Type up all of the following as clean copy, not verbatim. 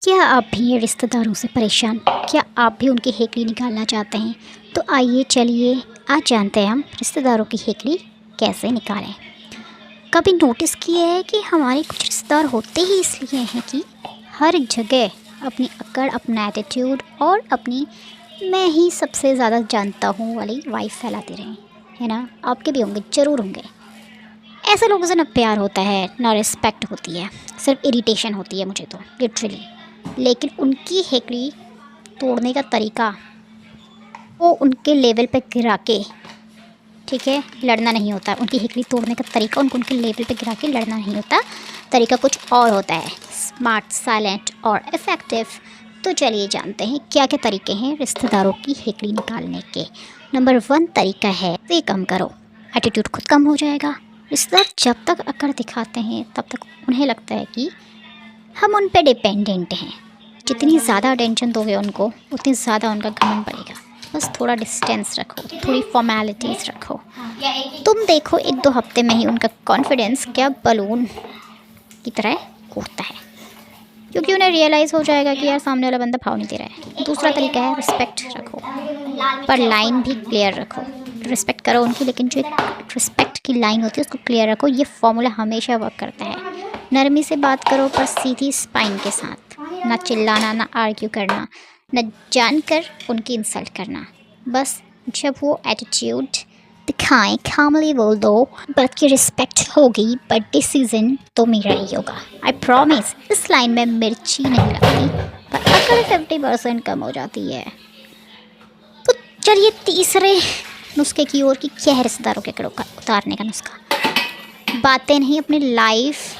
क्या आप भी हैं रिश्तेदारों से परेशान? क्या आप भी उनकी हेकड़ी निकालना चाहते हैं? तो आइए चलिए आज जानते हैं हम रिश्तेदारों की हेकड़ी कैसे निकालें। कभी नोटिस किए है कि हमारे कुछ रिश्तेदार होते ही इसलिए हैं कि हर जगह अपनी अकड़, अपना एटीट्यूड और अपनी मैं ही सबसे ज़्यादा जानता हूँ वाली वाइब फैलाते रहें, है ना? आपके भी होंगे, ज़रूर होंगे। ऐसे लोगों से ना प्यार होता है, ना रिस्पेक्ट होती है, सिर्फ इरिटेशन होती है मुझे तो लिटरली। लेकिन उनकी हेकड़ी तोड़ने का तरीका, वो उनके लेवल पे गिरा के, ठीक है, लड़ना नहीं होता। उनकी हेकड़ी तोड़ने का तरीका उनको उनके लेवल पे गिरा के लड़ना नहीं होता, तरीका कुछ और होता है, स्मार्ट, साइलेंट और इफ़ेक्टिव। तो चलिए जानते हैं क्या क्या तरीके हैं रिश्तेदारों की हेकड़ी निकालने के। नंबर 1 तरीका है, ये कम करो, एटीट्यूड खुद कम हो जाएगा। रिश्तेदार जब तक अकड़ दिखाते हैं तब तक उन्हें लगता है कि हम उन पे डिपेंडेंट हैं। जितनी ज़्यादा अटेंशन दोगे उनको, उतनी ज़्यादा उनका घमंड बढ़ेगा। बस थोड़ा डिस्टेंस रखो, थोड़ी फॉर्मेलिटीज़ रखो। तुम देखो 1-2 हफ्ते में ही उनका कॉन्फिडेंस क्या बलून की तरह उड़ता है, क्योंकि उन्हें रियलाइज़ हो जाएगा कि यार सामने वाला बंदा भाव नहीं दे रहा है। दूसरा तरीका है रिस्पेक्ट रखो, पर लाइन भी क्लियर रखो। रिस्पेक्ट करो उनकी, लेकिन जो एक रिस्पेक्ट की लाइन होती है उसको क्लियर रखो। ये फॉर्मूला हमेशा वर्क करता है। नरमी से बात करो पर सीधी स्पाइन के साथ, ना चिल्लाना, ना आर्ग्यू करना, न जानकर उनकी इंसल्ट करना। बस जब वो एटीट्यूड दिखाएं, कामली बोल दो, बात की रिस्पेक्ट होगी, बट डिसीजन तो मेरा ही होगा। I promise. इस लाइन में मिर्ची नहीं लगती, पर अगर 50% कम हो जाती है। तो चलिए तीसरे नुस्खे की ओर, कि क्या है रिश्तेदारों के कड़ों का उतारने का नुस्खा। बातें नहीं, अपनी लाइफ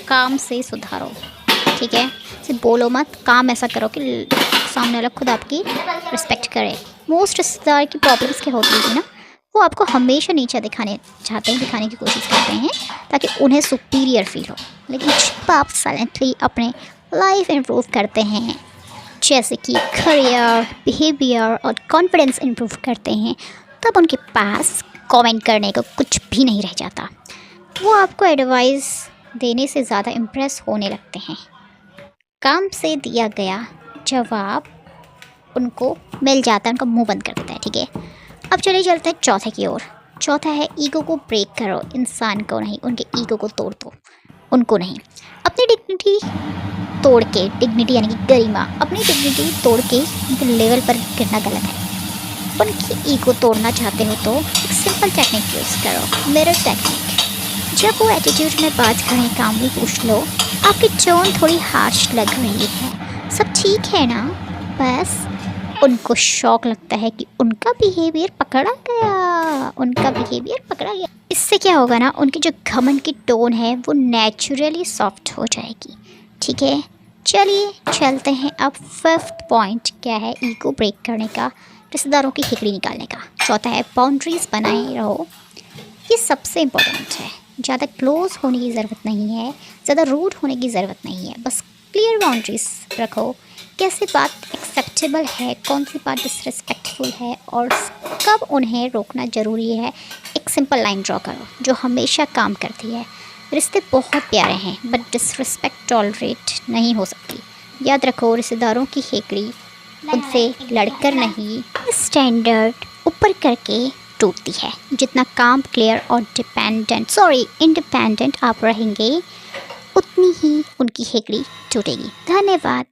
काम से सुधारो, ठीक है? सिर्फ बोलो मत, काम ऐसा करो कि सामने वाला खुद आपकी रिस्पेक्ट करे। मोस्ट रिश्तेदार की प्रॉब्लम्स क्या होती है ना, वो आपको हमेशा नीचा दिखाने चाहते हैं, दिखाने की कोशिश करते हैं ताकि उन्हें सुपीरियर फील हो। लेकिन जब आप साइलेंटली अपने लाइफ इम्प्रूव करते हैं, जैसे कि करियर, बिहेवियर और कॉन्फिडेंस इम्प्रूव करते हैं, तब उनके पास कमेंट करने को कुछ भी नहीं रह जाता। वो आपको एडवाइस देने से ज़्यादा इम्प्रेस होने लगते हैं। काम से दिया गया जवाब उनको मिल जाता है, उनका मुंह बंद कर देता है, ठीक है? अब चलिए चलते हैं चौथे की ओर। चौथा है ईगो को ब्रेक करो। इंसान को नहीं, उनके ईगो को तोड़ दो, उनको नहीं। अपनी डिग्निटी तोड़ के, डिग्निटी यानी कि गरिमा, अपनी डिग्निटी तोड़ के उनके लेवल पर गिरना गलत है। उनकी ईगो तोड़ना चाहते हो तो एक सिंपल टेक्निक यूज़ करो, मिरर टेक्निक। जब वो एटीट्यूड में बात करें, कामली पूछ लो, आपकी टोन थोड़ी हार्श लग रही है, सब ठीक है ना? बस उनको शौक लगता है कि उनका बिहेवियर पकड़ा गया, उनका बिहेवियर पकड़ा गया। इससे क्या होगा ना, उनकी जो घमंड की टोन है वो नेचुरली सॉफ्ट हो जाएगी, ठीक है? चलिए चलते हैं अब 5th पॉइंट क्या है ईगो ब्रेक करने का, रिश्तेदारों की हेकड़ी निकालने का। चौथा है बाउंड्रीज़ बनाए रहो। ये सबसे इम्पोर्टेंट है। ज़्यादा क्लोज होने की ज़रूरत नहीं है, ज़्यादा रूड होने की ज़रूरत नहीं है, बस क्लियर बाउंड्रीज रखो। कैसी बात एक्सेप्टेबल है, कौन सी बात डिसरिस्पेक्टफुल है और कब उन्हें रोकना ज़रूरी है। एक सिंपल लाइन ड्रॉ करो जो हमेशा काम करती है। रिश्ते बहुत प्यारे हैं, बट डिसरिस्पेक्ट टॉलरेट नहीं हो सकती। याद रखो, रिश्तेदारों की हेकड़ी उनसे लड़कर नहीं, स्टैंडर्ड ऊपर करके टूटती है। जितना काम क्लियर और इंडिपेंडेंट आप रहेंगे, उतनी ही उनकी हेकड़ी टूटेगी। धन्यवाद।